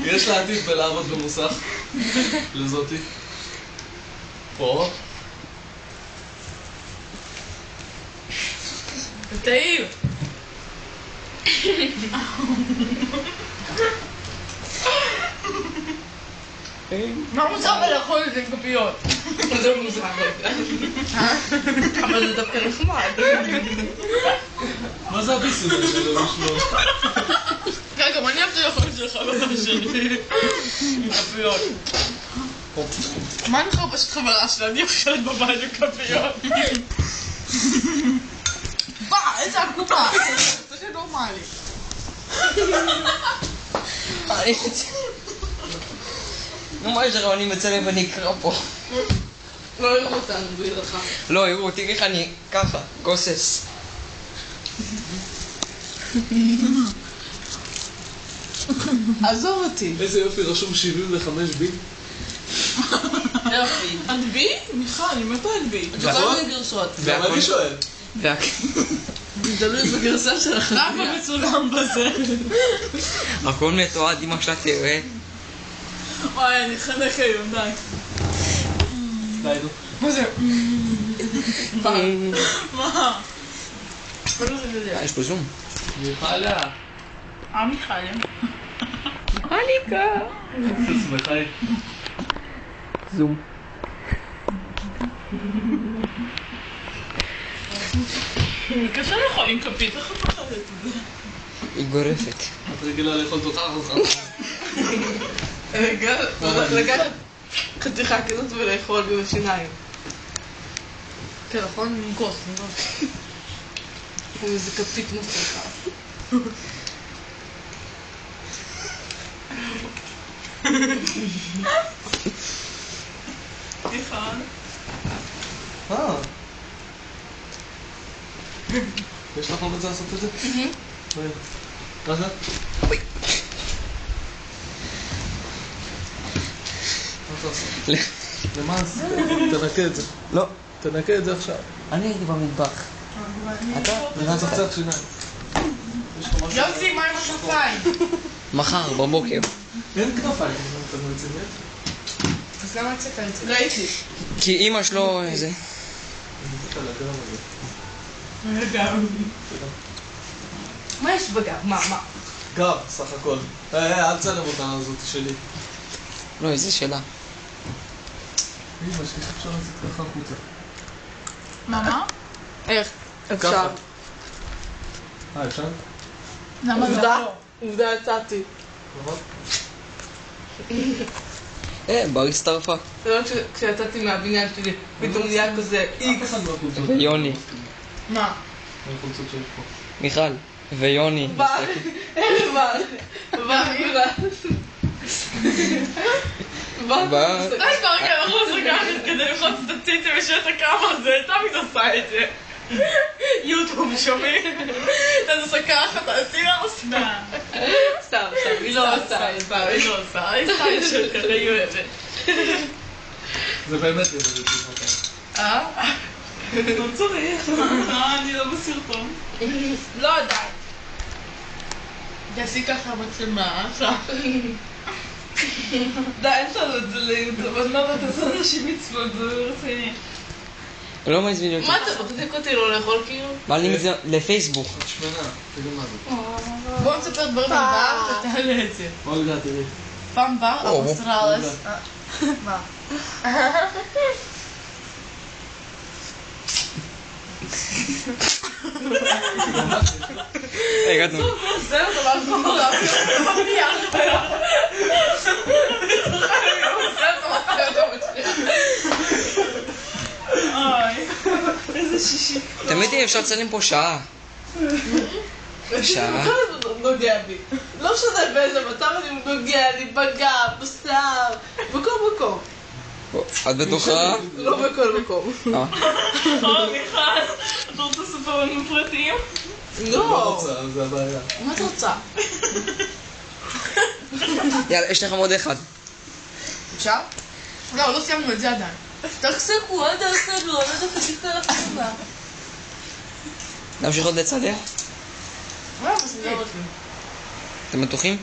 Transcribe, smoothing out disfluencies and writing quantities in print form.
יש לה עתיד בלעבוד במוסך לזאתי. פה. תעיר. מה מוזר בלאכול את זה עם כפיות? זה מוזר. אבל זה דווקא נחמד. מה זה הביסים האלה לא לשמור? רגע, מה אני אהבתי לאכול את שלך במה שלי? כפיות. מה אני מחפשת חברה שלה? אני אוכלת בבית עם כפיות. איזה עקומה. זה נורמלי. נו, מה יש לך? אני מצלם ואני אקרא פה. לא יראו אותנו בגללך. לא, יראו אותי איך אני ככה, גוסס. עזוב אותי. איזה יופי, רשום 75 בי. יופי. את בי? מיכל, אני מתה את בי. את זוכרת לי גרסות. גם אני שואל. תלוי בגרסה שלך. למה מצולם בזה? הכל מתועד, אמא שלה תראה. וואי, אני חנק היום, די. די, נו. מה זה? מה? יש פה זום. מיכאלה. מיכאלה. חניקה. שמחה. זום. קשה לאכול עם כפית, איך את אוכלת את זה? היא גורפת. את רגילה לאכול תותח אותך. רגע, לקחת חתיכה כזאת ולאכול בשיניים. כן, נכון? עם כוס, עם איזה כפית מצליחה. סליחה. יש לך אומץ לעשות את זה? מה זה? אוי. מה אתה עושה? למען זה? תנקה את זה. לא. תנקה את זה עכשיו. אני הייתי במטבח. אתה? נעשה קצת שיניים. יוסי, מה עם השפיים? מחר, בבוקר. אין כנפיים. אתה מרציני? אז למה יצאת את זה? ראיתי. כי אמא שלו זה. אני מחכה לגרם הזה. מה יש בגב? מה? גב, סך הכל. אל תצלם אותה הזאת שלי. לא, זה שלה. אמא שלי, אפשר לצאת ככה החוצה. מה? איך? אפשר. ככה. אפשר? למה לא? עובדה יצאתי. נכון? בר הצטרפה. לא כשיצאתי מהבניין שלי, פתאום נהיה כזה איקס. אף אחד מהחולצות. ויוני. מה? מהחולצות שיש פה. מיכל. ויוני. אין מה. בא. די ברגע, אנחנו מסגרת כדי ללחוץ את הציצים ושאת הקאמה הזה, תמיד עושה את זה. יוטיוב שומעים. אתה עושה ככה, תעשי לה עושה. סתם, היא לא עושה. היא לא עושה, היא סטייל של כזה, היא אוהבת. זה באמת ידע אותי. לא צריך. אני לא בסרטון. לא, די. תעשי ככה מצלמה, עכשיו. די, אין לנו את זה ליוטיוב, אז מה אתה עושה אנשים מצוות, זה רציני. לא מזמין אותי. מה אתה מחזיק אותי לא לאכול כאילו? מעלים את זה לפייסבוק. את שמנה, תראי מה זה. בוא נספר דברים על בר ותעלה את זה. אולגה, תראי. פעם בר, אוסטרלס. מה? הגענו. זה דבר כמו להביא איזה שישי. תמיד אפשר לצלם פה שעה. שעה. נוגע בי. לא משנה באיזה מצב אני נוגע לי בגב, בשיער, בכל מקום. את בטוחה? לא בכל מקום. מיכל, אתה רוצה לספר לנו פרטים? לא. רוצה, זה הבעיה. מה את רוצה? יאללה, יש לך עוד אחד. אפשר? לא, לא סיימנו את זה עדיין. תחסקו, אל תעשה לו, אני לא תחזיק על החסמה. נמשיך עוד לצלם? מה, מספיק. אתם מתוחים?